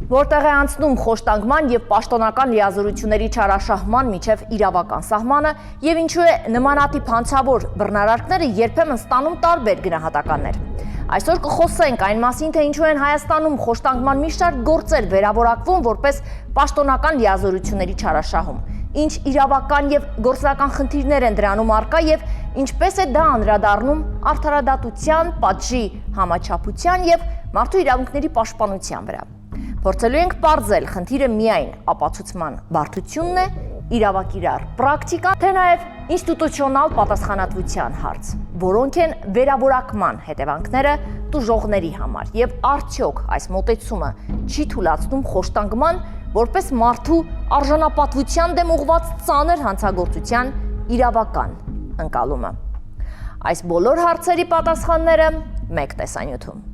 Որտեղ է անցնում խոշտանգման եւ պաշտոնական լիազորությունների չարաշահման միջև իրավական սահմանը եւ ինչու է նմանատիպ հանցավոր բռնարարքները երբեմն ստանում տարբեր գնահատականներ։ Այսօր կխոսենք այն մասին, թե ինչու են Հայաստանում խոշտանգման մի շարք գործեր վերավորակվում որպես պաշտոնական լիազորությունների չարաշահում, ինչ իրավական եւ գործնական խնդիրներ են դրանում առկա եւ ինչպես է դա անդրադառնում արդարադատության, պատժի համաչափության եւ մարդու իրավունքների պաշտպանության վրա։ Փորձելու ենք պարզել խնդիրը միայն ապացուցման բարդությունն է, իրավակիրառ պրակտիկան, թե նաև ինստիտուցիոնալ պատասխանատվության հարց, որոնք են վերավորակման հետևանքները տուժողների համար եւ արդյոք այս մոտեցումը չի թույլատնում խոշտանգման որպես մարդու արժանապատվության դեմ ուղղված ծանր հանցագործության իրավական ընկալումը։ Այս բոլոր հարցերի պատասխանները մեկ տեսանյութում։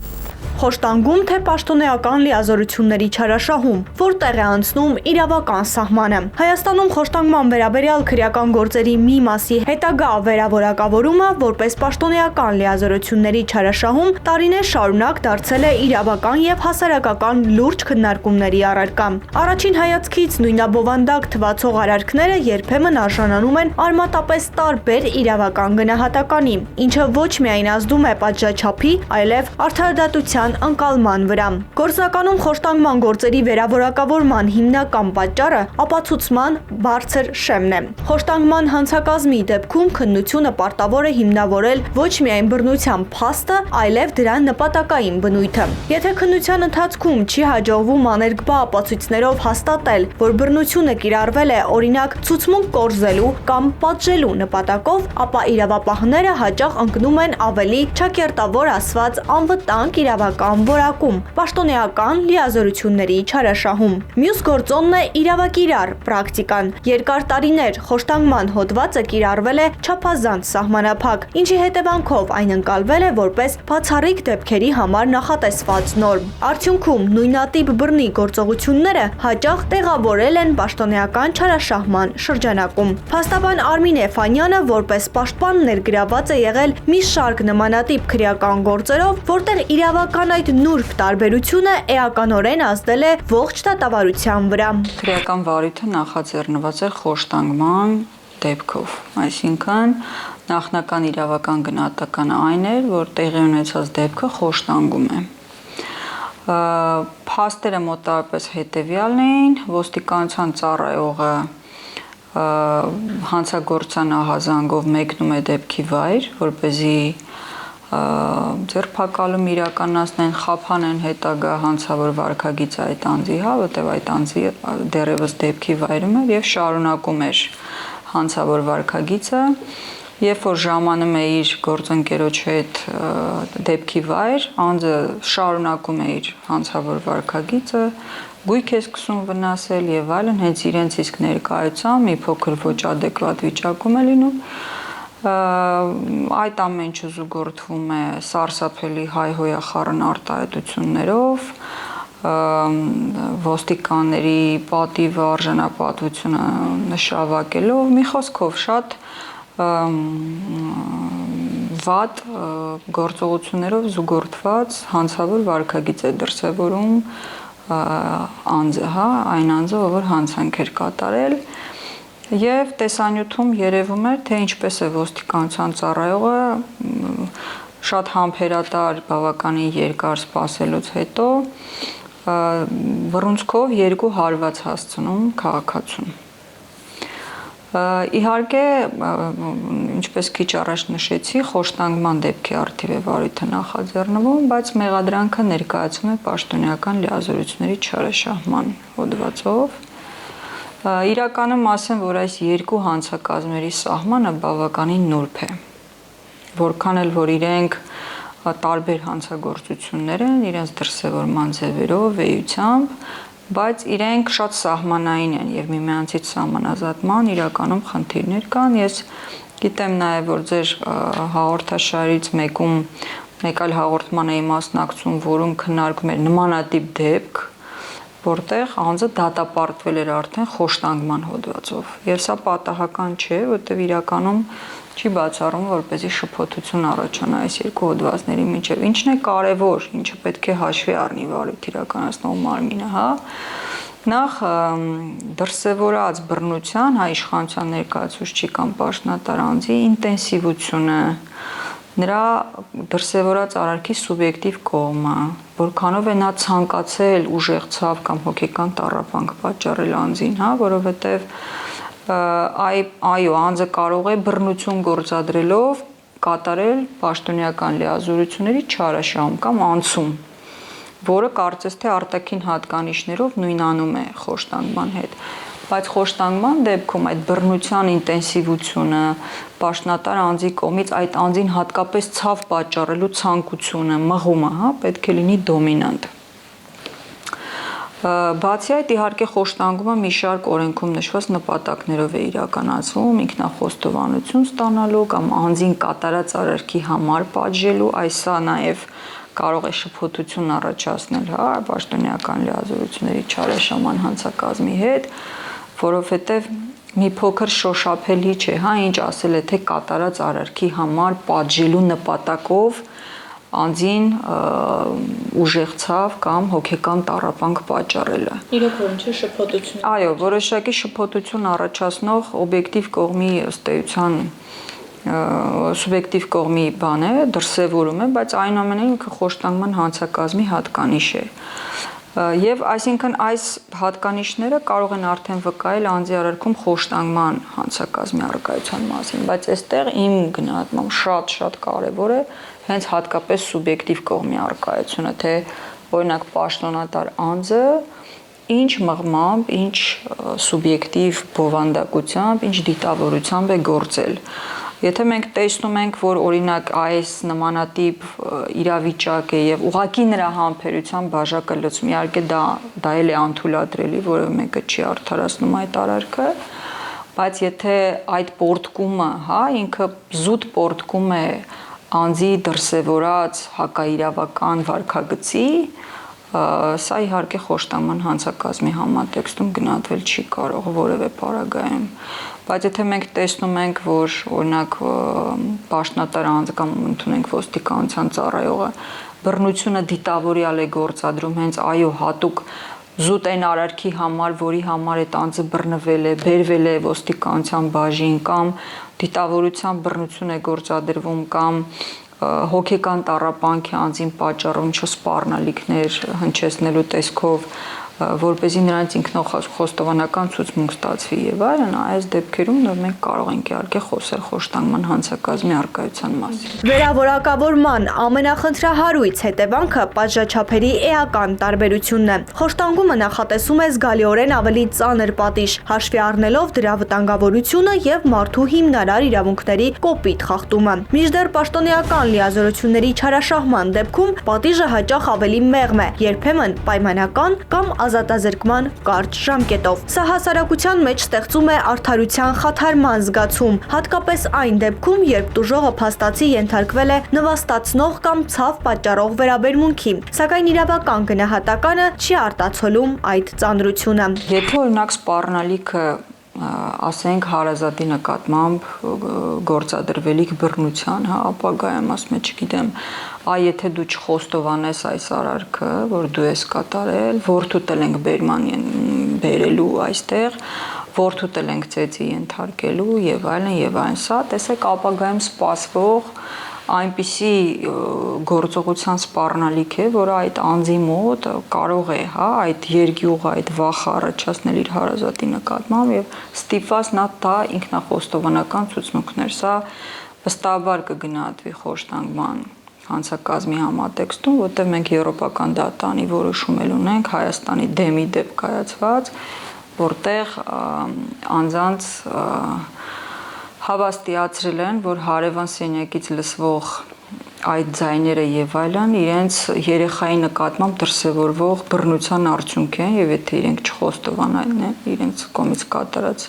Խոշտանգում թե պաշտոնեական լիազորությունների չարաշահում, որտեղ է անցնում իրավական սահմանը։ Հայաստանում խոշտանգման վերաբերյալ քրեական գործերի մի մասի հետագա վերավորակավորումը որպես պաշտոնեական լիազորությունների չարաշահում տարիներ շարունակ դարձել է իրավական եւ հասարակական լուրջ քննարկումների առարկա։ Առաջին հայացքից նույնաբովանդակ թվացող արարքները երբեմն արժանանում են արմատապես տարբեր իրավական գնահատականի, ինչը ոչ միայն ազդում է պատժաչափի, այլև արդարադատության ընկալման վրա։ Գործնականում խոշտանգման գործերի վերավորակավորման հիմնական պատճառը ապացուցման բարձր շեմն է։ Խոշտանգման հանցակազմի դեպքում քննությունը պարտավոր է հիմնավորել ոչ միայն բռնության փաստը, այլև դրա նպատակային բնույթը։ Եթե քննության ընթացքում չի հաջողվում աներկբա ապացույցներով հաստատել, որ բռնությունը կիրառվել է օրինակ ցուցմունք կորզելու կամ պատժելու նպատակով, ապա իրավապահները հաճախ ընկնում են ավելի ճակերտավոր ասված անվտանգ իրավական որակում, պաշտոնեական լիազորությունների չարաշահում։ Մյուս գործոնն է իրավակիրառ պրակտիկան։ Երկար տարիներ խոշտանգման հոդվածը կիրառվել է չափազանց սահմանափակ, ինչի հետևանքով այն ընկալվել է որպես բացառիկ դեպքերի համար նախատեսված նորմ։ Արդյունքում նույնատիպ բռնի գործողությունները հաճախ տեղավորել են պաշտոնեական չարաշահման շրջանակում։ Փաստաբան Արմինե Ֆանյանը որպես պաշտպան ներգրաված է եղել մի շարք նմանատիպ քրեական գործերով, որտեղ իրավական այդ նուրբ տարբերությունը էականորեն ազդել է ողջ դատավարության վրա։ Քրեական վարույթը նախաձեռնված է խոշտանգման դեպքով, այսինքն նախնական իրավական գնահատականը այն էր, որ տեղի ունեցած դեպքը խոշտանգում է։ Փաստերը մոտավորապես հետևյալն էին, ոստիկանության ծառայողը հանցագործության ահազանգով մեկնում է դեպքի վայր, որպեսզի ձերբակալում իրականացնեն, խափանեն հետագա հանցավոր վարքագիծը այդ անձի, որտեղ այդ անձի դեռևս դեպքի վայրում էր եւ շարունակում էր հանցավոր վարքագիծը, երբ որ ժամանում է իր գործընկերոջ հետ դեպքի վայր, անձը շարունակում է իր հանցավոր վարքագիծը, գույք է սկսում վնասել եւ այլն, հենց իրենց իսկ ներկայությամբ մի փոքր ոչ adekvat վիճակում է լինում։ Այդ ամենը զուգորդվում է սարսափելի հայհոյախառն արտահայտություններով, ոստիկանների պատիվը, արժանապատվությունը նշանակելով, մի խոսքով շատ վատ գործողություններով զուգորդված հանցավոր վարքագիծ է դրսևորում անձը, այն անձը, որ հանցանք էր կատարել, եւ տեսանյութում երևում էր, թե ինչպես է ոստիկանության ծառայողը շատ համբերատար, բավականին երկար սպասելուց հետո բռունցքով 2 հարված հասցնում քաղաքացուն։ Իհարկե, ինչպես քիչ առաջ նշեցի, խոշտանգման դեպքի առթիվ է վարույթը նախաձեռնվում, բայց մեղադրանքը ներկայացում է պաշտոնեական լիազորությունների չարաշահման հոդվածով։ Իրականում ասեմ, որ այս 2 հանցակազմերի սահմանը բավականին նուրբ է, որքան էլ որ իրենք տարբեր հանցագործություններ են, իրենց դրսևորման ձևերով, էությամբ, բայց իրենք շատ սահմանային են եւ միմյանցից սահմանազատման իրականում խնդիրներ կան։ Ես գիտեմ նաեւ, որ ձեր հաղորդաշարից մեկում մեկ այլ հաղորդման էի մասնակցում, որում քննարկում էր նմանատիպ դեպք, որտեղ անձը դատապարտվել էր արդեն խոշտանգման հոդվածով։ Եվ սա պատահական չէ, որտեղ իրականում չի բացառում, որպեսզի շփոթություն առաջանա այս երկու հոդվածների միջև։ Ինչն է կարևոր, ինչը պետք է հաշվի առնի վարույթ իրականացնող մարմինը, հա։ Նախ դրսևորած բռնության հայ իշխանության ներկայացուցչի կամ պաշտոնատար անձի ինտենսիվությունը, նրա դրսևորած արարքի սուբյեկտիվ կողմը, որքանով է նա ցանկացել ուժեղ ցավ կամ հոգեկան տառապանք պատճառել անձին, հա, որովհետև այո, անձը կարող է բռնություն գործադրելով կատարել պաշտոնեական լիազորությունների չարաշահում կամ անցում, որը կարծես թե արտաքին հատկանիշներով նույնանում է խոշտանգման հետ, բայց խոշտանգման դեպքում այդ բռնության ինտենսիվությունը, պաշտոնատար անձի կողմից այդ անձին հատկապես ցավ պատճառելու ցանկությունը, մղումը, հա, պետք է լինի դոմինանտ։ Բացի այդ, իհարկե խոշտանգումը մի շարք օրենքում նշված նպատակներով է իրականացվում, ինքնախոստովանություն ստանալու կամ անձին կատարած արարքի համար պատժելու, այս սա նաև կարող է շփոթություն առաջացնել, հա, պաշտոնեական լիազորությունների չարաշահման հանցակազմի հետ, որովհետև մի փոքր շոշափելի չէ, հա, ինչ ասել է, թե կատարած արարքի համար պատժելու նպատակով անձին ուժեղ ցավ կամ հոգեկան տառապանք պատճառելը։ Իրոք որ ինչ է շփոթություն։ Այո, որոշակի շփոթություն առաջացնող օբյեկտիվ կողմի ըստ էության սուբյեկտիվ կողմի բան է, դրսևորում է, բայց այնուամենայնիվ խոշտանգման հանցակազմի հատկանիշ է։ Եվ այսինքն այս հատկանիշները կարող են արդեն վկայել անձի արարքում խոշտանգման հանցակազմի առկայության մասին, բայց այստեղ իմ գնահատմամբ շատ կարևոր է հենց հատկապես սուբյեկտիվ կողմի առկայությունը, թե օրինակ պաշտոնատար անձը ինչ մղմամբ, ինչ սուբյեկտիվ բովանդակությամբ, ինչ դիտավորությամբ է գործել։ Եթե մենք տեսնում ենք, որ օրինակ այս նմանատիպ իրավիճակ է եւ ուղղակի նրա համբերության բաժակը լցում, իհարկե դա էլ է անթույլատրելի, որովհետեւ մեկը չի արդարացնում այդ արարքը, բայց եթե այդ պորտկումը, հա, ինքը զուտ պորտկում է անձի դրսևորած հակաիրավական վարքագծի, սա իհարկե խոշտանգման հանցակազմի համատեքստում գնահատվել չի կարող որևէ պարագայում, բայց եթե մենք տեսնում ենք, որ օրինակ պաշտոնատար անձը կամ ընդունենք ոստիկանության ծառայողը բռնությունը դիտավորյալ է գործադրում հենց այո հատուկ զուտ այն արարքի համար, որի համար այդ անձը բռնվել է, բերվել է ոստիկանության բաժին կամ դիտավորության բռնություն է գործադրվում կամ հոգեկան տառապանքի անձին պատճառում սպառնալիքներ հնչեցնելու տեսքով, որպեսզի նրանց ինքնախոստովանական ցուցմունք ստացվի եւ այլն, այս դեպքերում մենք կարող ենք իհարկե խոսել խոշտանգման հանցակազմի առկայության մասին։ Վերավորակավորման ամենախնդրահարույց հետևանքը պատժաչափերի էական տարբերությունն է։ Խոշտանգումը նախատեսում է զգալիորեն ավելի ծանր պատիժ, հաշվի առնելով դրա վտանգավորությունը եւ մարդու հիմնարար իրավունքների կոպիտ խախտումը։ Մինչդեռ պաշտոնեական լիազորությունների չարաշահման դեպքում պատիժը հաճախ ավելի մեղմ է, երբեմն պայմանական կամ ազատազրկման կարճ ժամկետով։ Սա հասարակության մեջ ստեղծում է արդարության խաթարման զգացում, հատկապես այն դեպքում, երբ տուժողը փաստացի ենթարկվել է նվաստացնող կամ ցավ պատճառող վերաբերմունքի, սակայն իրավական գնահատականը չի արտացոլում այդ ծանրությունը։ Եթե օրինակ սպառնալիքը ասենք հարազատի նկատմամբ գործադրվելիք բռնության, հա, ապագայում ասում եմ, չգիտեմ, եթե դու չխոստովանես այս արարքը, որ դու ես կատարել, որդուդ ենք բերելու այստեղ, որդուդ ենք ծեծի ենթարկելու եւ այլն, սա տեսեք ապագայում սպասվող այնպիսի գործողության սպառնալիք է, որը այդ անձի մոտ կարող է, հա, այդ երգյուղը, այդ վախը առաջացնել իր հարազատի նկատմամբ եւ ստիպված նա տա ինքնախոստովանական ցուցմունքներ։ Սա վստահաբար կգնահատվի խոշտանգման հանցակազմի համատեքստում, որտեղ մենք եվրոպական դատանի որոշում ունենք Հայաստանի դեմի դեպք կայացված, որտեղ անձանց հավաստիացրել են, որ հարևան սենյակից լսվող այդ ձայները եւ այլն իրենց երեխայի նկատմամբ դրսևորվող բռնության արդյունք են եւ եթե իրենք չխոստովանեն իրենց կողմից կատարած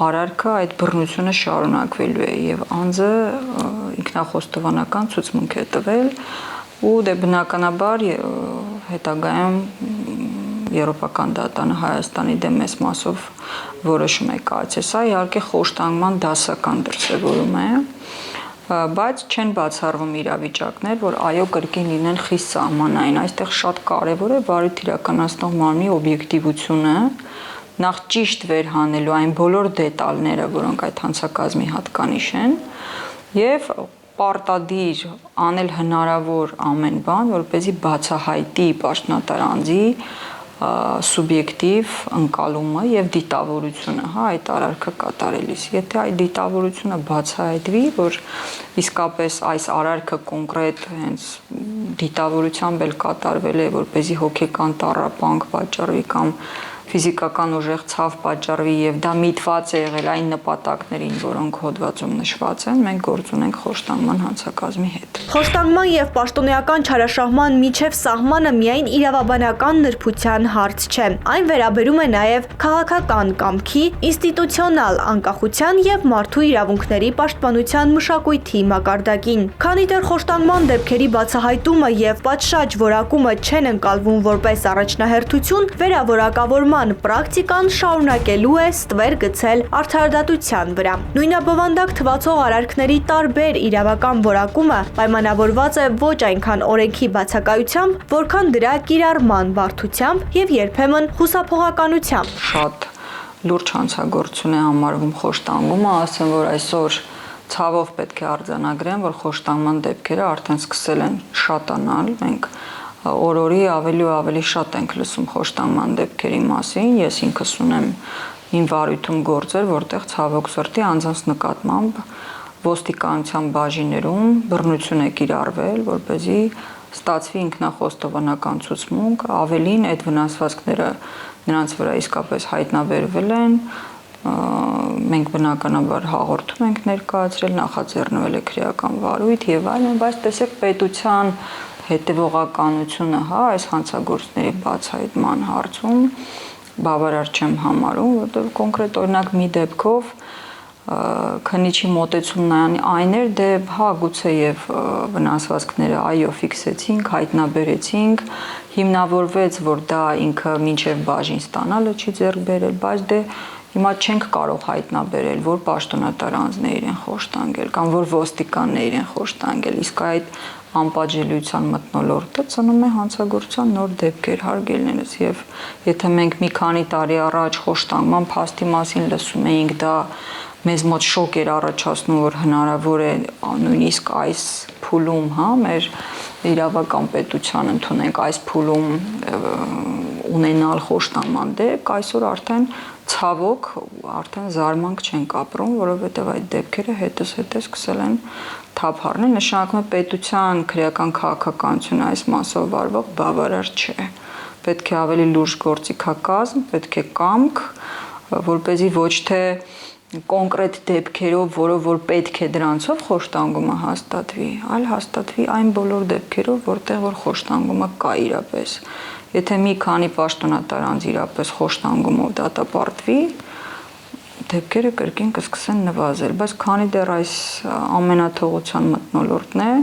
արարքը, այդ բռնությունը շարունակվելու է եւ անձը ինքնախոստովանական ցուցմունք է տվել ու դե բնականաբար հետագայում Եվրոպական դատանը Հայաստանի դեմ մեծ մասով որոշում է կայացել։ Սա իհարկե խոշտանգման դասական դրսևորում է, բայց չեն բացառվում իրավիճակներ, որ այո կրկին լինեն խիստ սահմանային։ Այստեղ շատ կարևոր է վարույթ իրականացնող մարմնի օբյեկտիվությունը, նախ ճիշտ վերհանելու այն բոլոր դետալները, որոնք այդ հանցակազմի հատկանիշ են, եւ պարտադիր անել հնարավոր ամեն բան, որպեսզի բացահայտի պաշտոնատար անձի սուբյեկտիվ ընկալումը եւ դիտավորությունը, այդ արարքը կատարելիս։ Եթե այդ դիտավորությունը բացահայտվի, որ իսկապես այս արարքը կոնկրետ հենց դիտավորությամբ էլ կատարվել է, որպեսզի հոգեկան տառապանք պատճառվի կամ ֆիզիկական ուժեղ ցավ պատճառվի եւ դա միտված է եղել այն նպատակներին, որոնք հոդվածում նշված են, մենք գործ ունենք խոշտանգման հանցակազմի հետ։ Խոշտանգման եւ պաշտոնեական չարաշահման միջև սահմանը միայն իրավաբանական նրբության հարց չէ։ Այն վերաբերում է նաեւ քաղաքական կամքի, ինստիտուցիոնալ անկախության եւ մարդու իրավունքների պաշտպանության մշակույթի մակարդակին։ Քանի դեռ խոշտանգման դեպքերի բացահայտումը եւ պատշաճ որակումը չեն ընկալվում որպես առաջնահերթություն, վերավորակավորման պրակտիկան շարունակելու է ստվեր գցել արդարադատության վրա։ Նույնաբովանդակ թվացող արարքների տարբեր իրավական որակումը պայմանավորված է ոչ այնքան օրենքի բացակայությամբ, որքան դրա կիրառման բարդությամբ եւ երբեմն խուսափողականությամբ։ Շատ լուրջ հանցագործություն է համարվում խոշտանգումը, ասեմ, որ այսօր ցավով պետք է արձանագրեմ, որ խոշտանգման դեպքերը արդեն սկսել են շատանալ։ Մենք օրորի ավելի ու ավելի շատ ենք լսում խոշտանգման դեպքերի մասին։ Ես ինքս ունեմ իմ վարույթում գործեր, որտեղ ցավոք սրտի անձանց նկատմամբ ոստիկանության բաժիններում բռնություն է կիրառվել, որպեսզի ստացվի ինքնախոստովանական ցուցմունք, ավելին այդ վնասվածքները նրանց վրա իսկապես հայտնաբերվել են, մենք բնականաբար հաղորդում ենք ներկայացրել, նախաձեռնվել է քրեական վարույթ եւ այլն, բայց տեսեք պետության հետևողականությունը, այս հանցագործների բացահայտման հարցում բավարար չեմ համարում, որտեղ կոնկրետ օրինակ մի դեպքով քննիչի մոտեցումն այն էր, դե գուցե եւ վնասվածքները այո ֆիքսեցինք, հայտնաբերեցինք, հիմնավորվեց, որ դա ինքը մինչեւ բաժին ստանալը չի ձեռք բերել, բայց դե հիմա չենք կարող հայտնաբերել, որ պաշտոնատար անձներ են խոշտանգել կամ որ ոստիկաններ են խոշտանգել, իսկ այդ անպատժելիության մթնոլորտը ծնում է հանցագործության նոր դեպքեր հարգելներս եւ եթե մենք մի քանի տարի առաջ խոշտանգման փաստի մասին լսում էինք, դա մեզ մոտ շոկ էր առաջացնում, որ հնարավոր է նույնիսկ այս փուլում, մեր իրավական պետության ընդունենք այս փուլում ունենալ խոշտանգման դեպք, այսօր արդեն ցավոք արդեն զարմանք չենք ապրում, որովհետև այդ դեպքերը հետս սկսել են թափ առնել, նշանակում է պետության քրեական քաղաքականությունը այս մասով վարվող բավարար չէ։ Պետք է ավելի լուրջ գործիքակազմ, պետք է կամք, որպեսզի ոչ թե կոնկրետ դեպքերով, որով որ պետք է դրանցով խոշտանգումը հաստատվի, այլ հաստատվի այն բոլոր դեպքերով, որտեղ որ խոշտանգումը կա իրապես։ Եթե մի քանի պաշտոնատար անձ իրապես խոշտանգումով դատապարտվի, դեպքերը կրկին կսկսեն նվազել, բայց քանի դեռ այս ամենաթողության մթնոլորտն է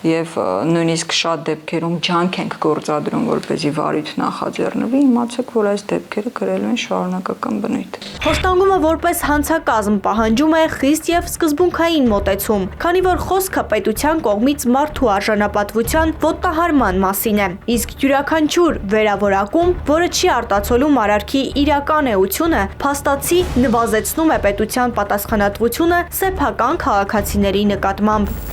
եւ նույնիսկ շատ դեպքերում ջանք ենք գործադրում, որպեսզի վարույթ նախաձեռնվի, իմացեք, որ այս դեպքերը կրելու են շարունակական բնույթ։ Խոշտանգումը որպես հանցակազմ պահանջում է խիստ եւ սկզբունքային մոտեցում, քանի որ խոսքը պետության կողմից մարդու արժանապատվության ոտնահարման մասին է, իսկ յուրաքանչյուր վերավորակում, որը չի արտացոլում արարքի իրական էությունը, փաստացի նվազեցնում է պետության պատասխանատվությունը սեփական քաղաքացիների նկատմամբ։